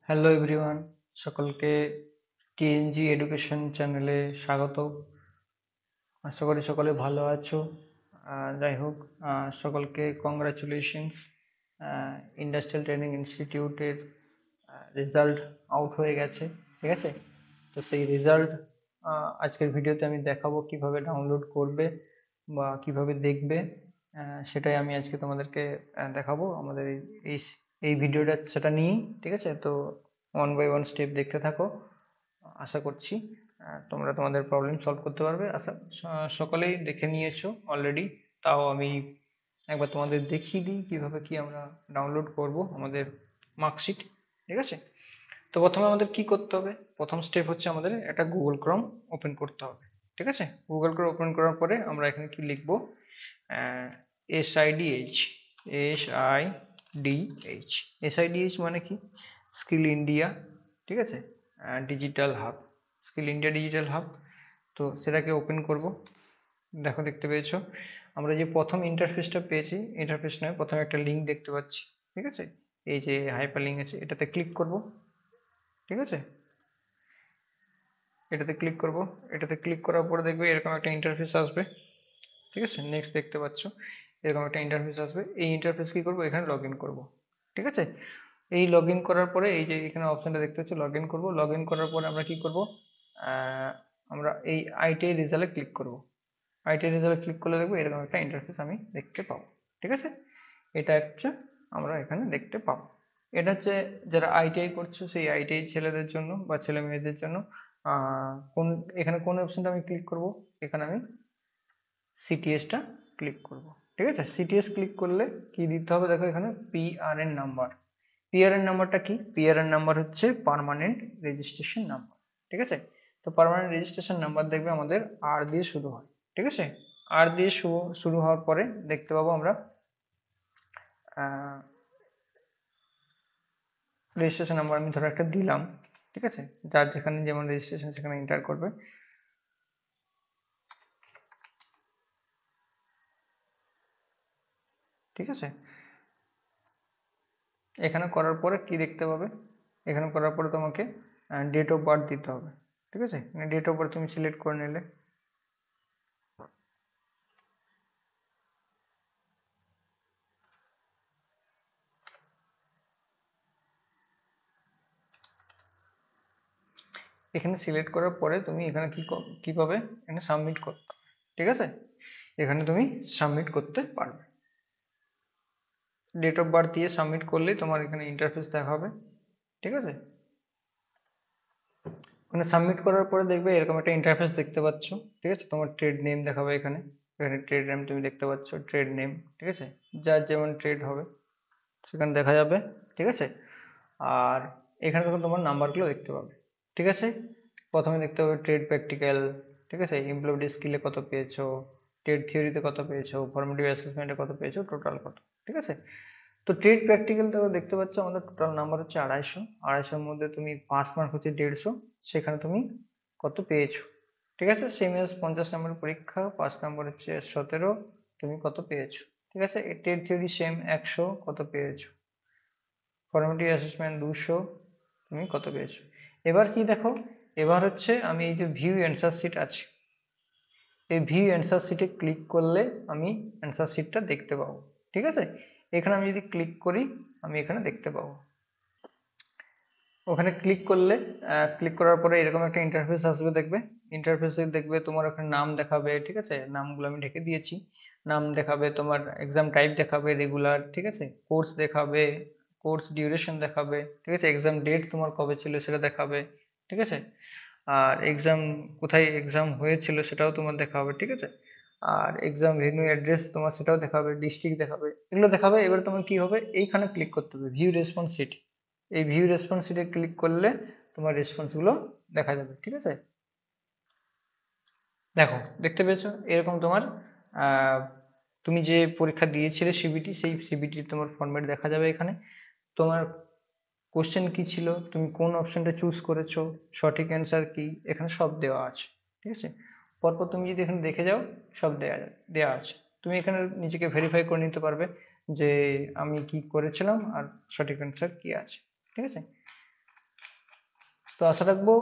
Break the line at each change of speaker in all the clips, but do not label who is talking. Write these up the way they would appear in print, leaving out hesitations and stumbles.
Hello everyone, সকলকে TNG education চ্যানেলে স্বাগত। আশা করি সকলে ভালো আছো। যাই হোক, সকলকে কংগ্রাচুলেশনস। ইন্ডাস্ট্রিয়াল ট্রেনিং ইনস্টিটিউটের রেজাল্ট আউট হয়ে গেছে, ঠিক আছে। তো সেই রেজাল্ট আজকের ভিডিওতে আমি দেখাবো কিভাবে ডাউনলোড করবে বা কিভাবে দেখবে। সেটাই আমি আজকে তোমাদেরকে দেখাবো আমাদের এই এই ভিডিওটা সেটা নিয়েই, ঠিক আছে। তো ওয়ান বাই ওয়ান স্টেপ দেখতে থাকো। আশা করছি তোমরা তোমাদের প্রবলেম সলভ করতে পারবে। সকলেই দেখে নিয়েছো অলরেডি, তাও আমি একবার তোমাদের দেখিয়ে দিই কিভাবে কি আমরা ডাউনলোড করব আমাদের মার্কশিট, ঠিক আছে। তো প্রথমে আমাদের কি করতে হবে, প্রথম স্টেপ হচ্ছে আমাদের একটা গুগল ক্রোম ওপেন করতে হবে, ঠিক আছে। গুগল ক্রোম ওপেন করার পরে আমরা এখানে কি লিখবো, SIDH, SIDH, SIDH মানে কি, স্কিল ইন্ডিয়া, ঠিক আছে, digital hub, skill India digital hub. তো সেটাকে ওপেন করব। দেখো, দেখতে পেয়েছো আমরা যে প্রথম ইন্টারফেসটা পেয়েছি, ইন্টারফেস নয়, প্রথমে একটা লিঙ্ক দেখতে পাচ্ছি, ঠিক আছে। এই যে হাইপার লিঙ্ক আছে, এটাতে ক্লিক করব, ঠিক আছে। এটাতে ক্লিক করব। এটাতে ক্লিক করার পরে দেখবে এরকম একটা ইন্টারফেস আসবে, ঠিক আছে। নেক্সট দেখতে পাচ্ছ এরকম একটা ইন্টারফেস আসবে। এই ইন্টারফেস কি করব, এখানে লগ ইন করবো, ঠিক আছে। এই লগ ইন করার পরে এই যে এখানে অপশনটা দেখতে পাচ্ছ লগ ইন করবো। লগ ইন করার পরে আমরা কি করব, আমরা এই আইটিআই রেজাল্টে ক্লিক করব। আইটিআই রেজাল্টে ক্লিক করলে দেখবো এরকম একটা ইন্টারফেস আমি দেখতে পাবো, ঠিক আছে। এটা হচ্ছে আমরা এখানে দেখতে পাবো। এটা হচ্ছে যারা আইটিআই করছো সেই আইটিআই ছেলেদের জন্য বা ছেলে মেয়েদের জন্য। কোন এখানে কোন অপশনটা আমি ক্লিক করব, এখানে আমি সিটিএসটা ক্লিক করব, ঠিক আছে। সিটিএস ক্লিক করলে কি দিতে হবে, দেখো এখানে পিআরএন নাম্বার। পিআরএন নাম্বারটা কি, পিআরএন নাম্বার হচ্ছে পার্মানেন্ট রেজিস্ট্রেশন নাম্বার, ঠিক আছে। তো পার্মানেন্ট রেজিস্ট্রেশন নাম্বার দেখবে আমাদের আর দিয়ে শুরু হয়, ঠিক আছে। আর দিয়ে শুরু হওয়ার পরে দেখতে পাবো আমরা রেজিস্ট্রেশন নাম্বার আমি ধরো একটা দিলাম, ঠিক আছে। যার যেখানে যেমন রেজিস্ট্রেশন সেখানে এন্টার করবে, ঠিক আছে। এখানে করার পরে কি দেখতে পাবে, এখানে করার পরে তোমাকে ডেট অফ বার্থ দিতে হবে, ঠিক আছে। ডেট অফ বার্থ তুমি সিলেক্ট করে নিলে। এখানে সিলেক্ট করার পরে তুমি এখানে কি পাবে, এখানে সাবমিট করতে হবে, ঠিক আছে। এখানে তুমি সাবমিট করতে পারবে। ডেট অফ বার্থ দিয়ে সাবমিট করলেই তোমার এখানে ইন্টারফেস দেখাবে, ঠিক আছে। ওখানে সাবমিট করার পরে দেখবে এরকম একটা ইন্টারফেস দেখতে পাচ্ছ, ঠিক আছে। তোমার ট্রেড নেম দেখাবে এখানে, এখানে ট্রেড নেম তুমি দেখতে পাচ্ছ, ট্রেড নেম, ঠিক আছে। যার যেমন ট্রেড হবে সেখানে দেখা যাবে, ঠিক আছে। আর এখানে তখন তোমার নাম্বারগুলো দেখতে পাবে, ঠিক আছে। প্রথমে দেখতে হবে ট্রেড প্র্যাকটিক্যাল, ঠিক আছে, এমপ্লয়েড স্কিলে কত পেয়েছো, ট্রেড থিওরিতে কত পেয়েছো, ফর্মেটিভ অ্যাসেসমেন্টে কত পেয়েছো, টোটাল কত, ঠিক আছে। তো ট্রেড প্র্যাকটিক্যাল তো দেখতে পাচ্ছ আমাদের টোটাল নাম্বার হচ্ছে 250। 250-এর মধ্যে তুমি পাস মার্ক হচ্ছে 150, সেখানে তুমি কত পেয়েছো, ঠিক আছে। সেম এস 50 নম্বরের পরীক্ষা, 5 নম্বর হচ্ছে 17, তুমি কত পেয়েছো, ঠিক আছে। ট্রেড থিওরি সেম 100, কত পেয়েছো। ফর্মেটিভ অ্যাসেসমেন্ট 200, তুমি কত পেয়েছো। এবার কি দেখো, এবার হচ্ছে আমি এই যে ভিউ অ্যান্সার শিট আছে, এই ভিউ অ্যান্সার শিটে ক্লিক করলে আমি অ্যান্সার শিটটা দেখতে পাবো, ঠিক আছে। এখানে আমি যদি ক্লিক করি আমি এখানে দেখতে পাবো। ওখানে ক্লিক করলে ক্লিক করার পরে এরকম একটা ইন্টারফেস আসবে, দেখবে ইন্টারফেসে দেখবে তোমার ওখানে নাম দেখাবে, ঠিক আছে। নামগুলো আমি ঢেকে দিয়েছি। নাম দেখাবে, তোমার এক্সাম টাইপ দেখাবে রেগুলার, ঠিক আছে। কোর্স দেখাবে, কোর্স ডিউরেশন দেখাবে, ঠিক আছে। এক্সাম ডেট তোমার কবে ছিল সেটা দেখাবে, ঠিক আছে। আর এক্সাম কোথায় এক্সাম হয়েছিল সেটাও তোমার দেখাবে, ঠিক আছে। আর এক্সাম ভেন্যু অ্যাড্রেস তোমার সেটাও দেখাবে, ডিস্ট্রিক্ট দেখাবে, এগুলো দেখাবে। এবার তোমার কি হবে, এইখানে ক্লিক করতে হবে ভিউ রেসপন্স শিট। এই ভিউ রেসপন্স শিটে ক্লিক করলে তোমার রেসপন্সগুলো দেখা যাবে, ঠিক আছে। দেখো, দেখতে পেয়েছো এরকম তোমার আহ, তুমি যে পরীক্ষা দিয়েছিলে সিবিটি, সেই সিবিটি তোমার ফরম্যাট দেখা যাবে এখানে। তোমার কোশ্চেন কি ছিল, তুমি কোন অপশনটা চুজ করেছো, সঠিক অ্যান্সার কি, এখানে সব দেওয়া আছে, ঠিক আছে। পরপর তুমি যদি এখানে দেখে যাও সব দেওয়া আছে। তুমি এখানে নিজেকে ভেরিফাই করে নিতে পারবে যে আমি কি করেছিলাম আর সঠিক অ্যান্সার কি আছে, ঠিক আছে। তো আশা রাখবো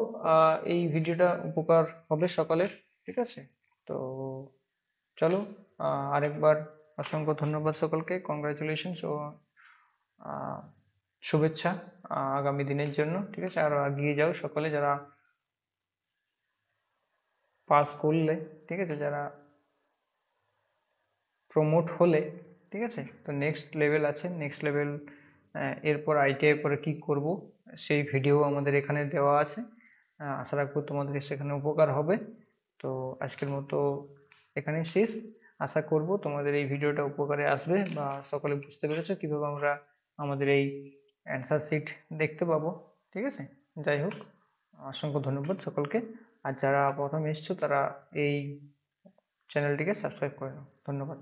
এই ভিডিওটা উপকার হবে সকলের। ঠিক আছে, তো চলো, আরেকবার অসংখ্য ধন্যবাদ সকলকে, কংগ্রাচুলেশনস ও আহ, শুভেচ্ছা আগামী দিনের জন্য। ঠিক আছে, আরো এগিয়ে যাও সকলে যারা পাস করলে, ঠিক আছে, যারা প্রমোট হলে। ঠিক আছে, তো নেক্সট লেভেল আছে, নেক্সট লেভেল এরপর আইটিআই পরে কি করব সেই ভিডিও আমাদের এখানে দেওয়া আছে। আশা রাখবো তোমাদের সেখানে উপকার হবে। তো আজকের মতো এখানেই শেষ। আশা করব তোমাদের এই ভিডিওটা উপকারে আসবে বা সকলে বুঝতে পেরেছো কিভাবে আমরা আমাদের এই অ্যান্সার শিট দেখতে পাবো। ঠিক আছে, যাই হোক, অসংখ্য ধন্যবাদ সকলকে। আর যারা প্রথম এসছো তারা এই চ্যানেলটিকে সাবস্ক্রাইব করে নাও। ধন্যবাদ।